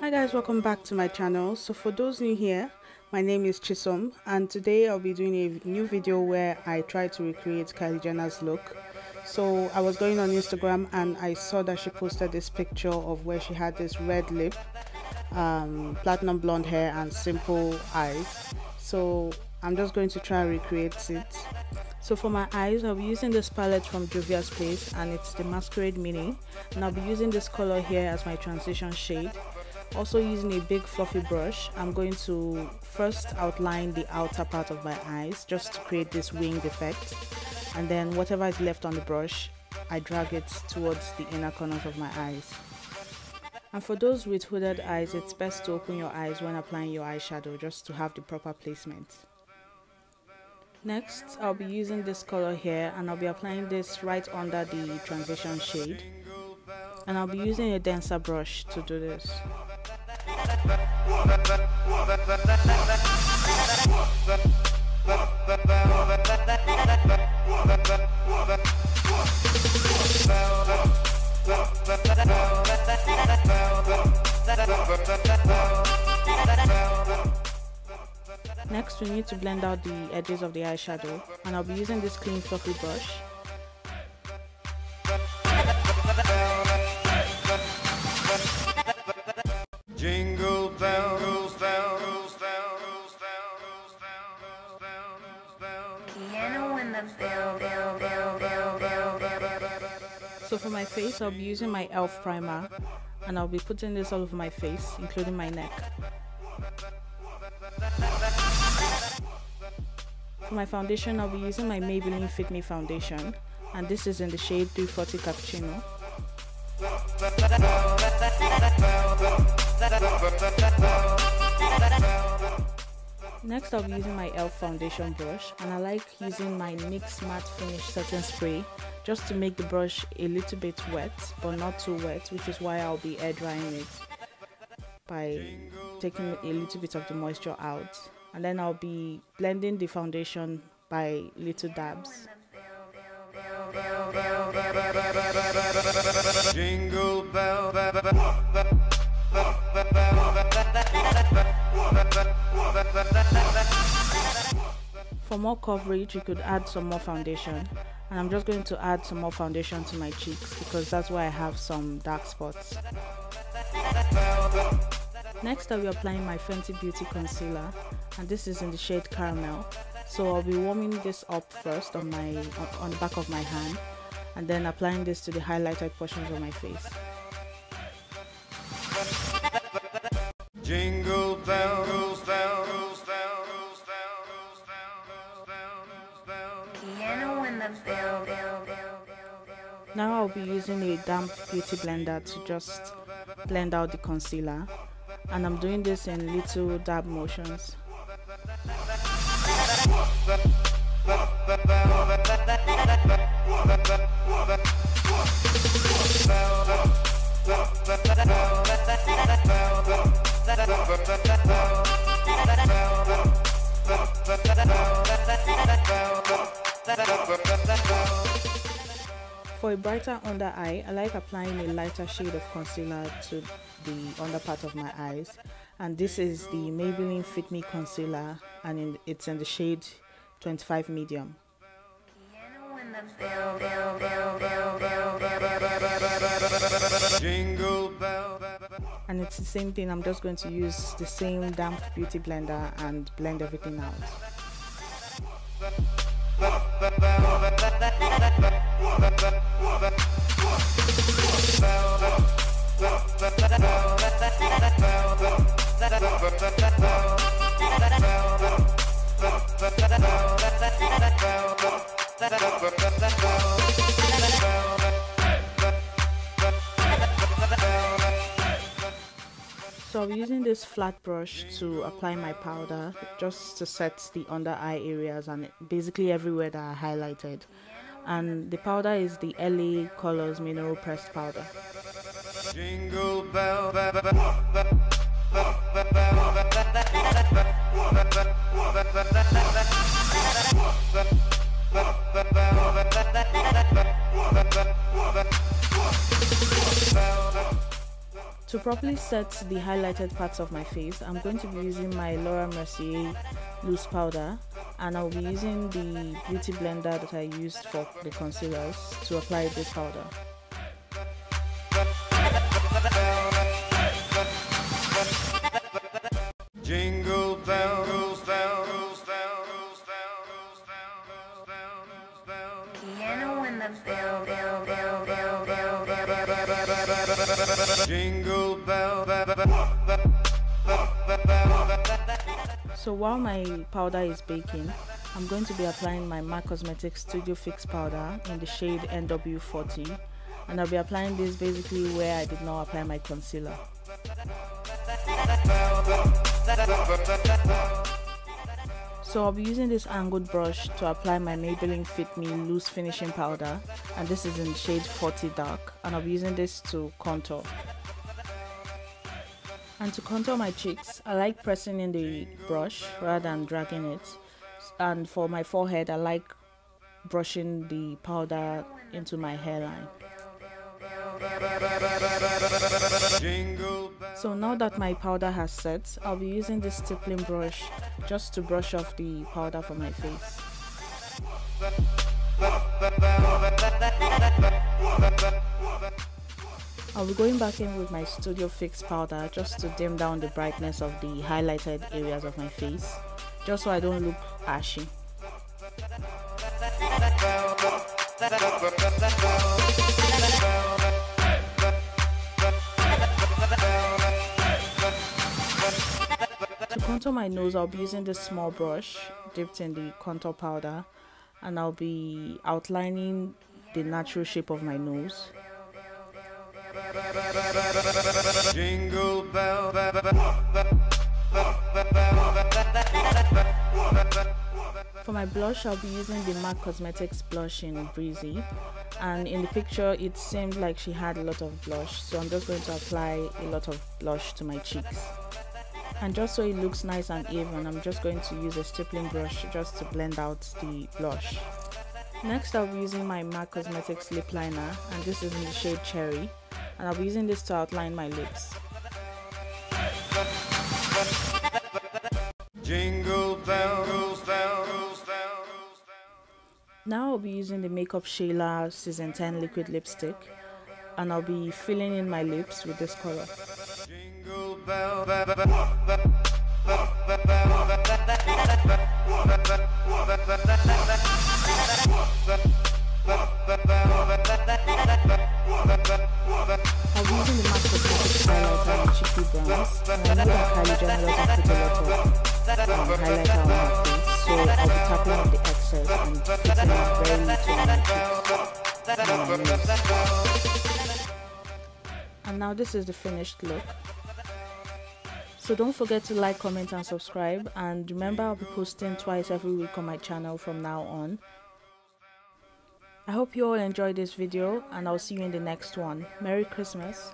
Hi guys, welcome back to my channel. So for those new here, my name is Chisom and today I'll be doing a new video where I try to recreate Kylie Jenner's look. So I was going on Instagram and I saw that she posted this picture of where she had this red lip, platinum blonde hair and simple eyes. So I'm just going to try and recreate it. So for my eyes, I'll be using this palette from Juvia's Place and it's the Masquerade Mini, and I'll be using this color here as my transition shade. Also using a big fluffy brush, I'm going to first outline the outer part of my eyes just to create this winged effect, and then whatever is left on the brush, I drag it towards the inner corners of my eyes. And for those with hooded eyes, it's best to open your eyes when applying your eyeshadow just to have the proper placement. Next, I'll be using this color here and I'll be applying this right under the transition shade. And I'll be using a denser brush to do this. Next, we need to blend out the edges of the eyeshadow, and I'll be using this clean fluffy brush. Jingle bells, bells, piano in the bell. So for my face, I'll be using my e.l.f. primer, and I'll be putting this all over my face, including my neck. For my foundation, I'll be using my Maybelline Fit Me foundation, and this is in the shade 340 Cappuccino. Next, I'll be using my e.l.f. foundation brush, and I like using my NYX matte finish setting spray just to make the brush a little bit wet but not too wet, which is why I'll be air drying it by taking a little bit of the moisture out, and then I'll be blending the foundation by little dabs. Jingle bell. For more coverage, you could add some more foundation, and I'm just going to add some more foundation to my cheeks because that's where I have some dark spots. Next, I'll be applying my Fenty Beauty concealer, and this is in the shade Caramel. So I'll be warming this up first on the back of my hand, and then applying this to the highlighted portions of my face. Jingle bells, piano in the bell. Now I'll be using a damp beauty blender to just blend out the concealer, and I'm doing this in little dab motions. For a brighter under eye, I like applying a lighter shade of concealer to the under part of my eyes, and this is the Maybelline Fit Me concealer, and it's in the shade 25 medium. Jingle bell. And it's the same thing, I'm just going to use the same damp beauty blender and blend everything out. So I'll be using this flat brush to apply my powder just to set the under eye areas and basically everywhere that I highlighted. And the powder is the LA Colors Mineral Pressed Powder. Jingle bell. To properly set the highlighted parts of my face, I'm going to be using my Laura Mercier loose powder, and I'll be using the beauty blender that I used for the concealers to apply this powder. Jingle bells, bells, bells, bells, bells. Piano in the bell, bell, bell, bell, bell, bell. Jingle bell, bell, bell. So while my powder is baking, I'm going to be applying my MAC Cosmetics Studio Fix powder in the shade NW40, and I'll be applying this basically where I did not apply my concealer. So I'll be using this angled brush to apply my Maybelline Fit Me loose finishing powder, and this is in shade 40 dark, and I'll be using this to contour. And to contour my cheeks, I like pressing in the brush rather than dragging it. And for my forehead, I like brushing the powder into my hairline. So now that my powder has set, I'll be using this stippling brush just to brush off the powder from my face. I'll be going back in with my Studio Fix powder just to dim down the brightness of the highlighted areas of my face, just so I don't look ashy. To contour my nose, I'll be using this small brush dipped in the contour powder, and I'll be outlining the natural shape of my nose. Jingle bell, For my blush, I'll be using the MAC Cosmetics blush in Breezy, and in the picture it seemed like she had a lot of blush, so I'm just going to apply a lot of blush to my cheeks. And just so it looks nice and even, I'm just going to use a stippling brush just to blend out the blush. Next, I'll be using my MAC Cosmetics lip liner, and this is in the shade Cherry, and I'll be using this to outline my lips. jingle bells, bells, bells. Now I'll be using the makeupshayla Season 10 liquid lipstick, and I'll be filling in my lips with this color. Jingle bell, bell, I'll be using the MAC Cosmetics highlighter in cheeky browns, and I know that Kylie Jenner doesn't put a lot of highlighter on her face, so I'll be tapping off the excess and putting very little on my cheeks and my nose. And now this is the finished look. So don't forget to like, comment and subscribe, and remember I'll be posting twice every week on my channel from now on. I hope you all enjoyed this video, and I'll see you in the next one. Merry Christmas!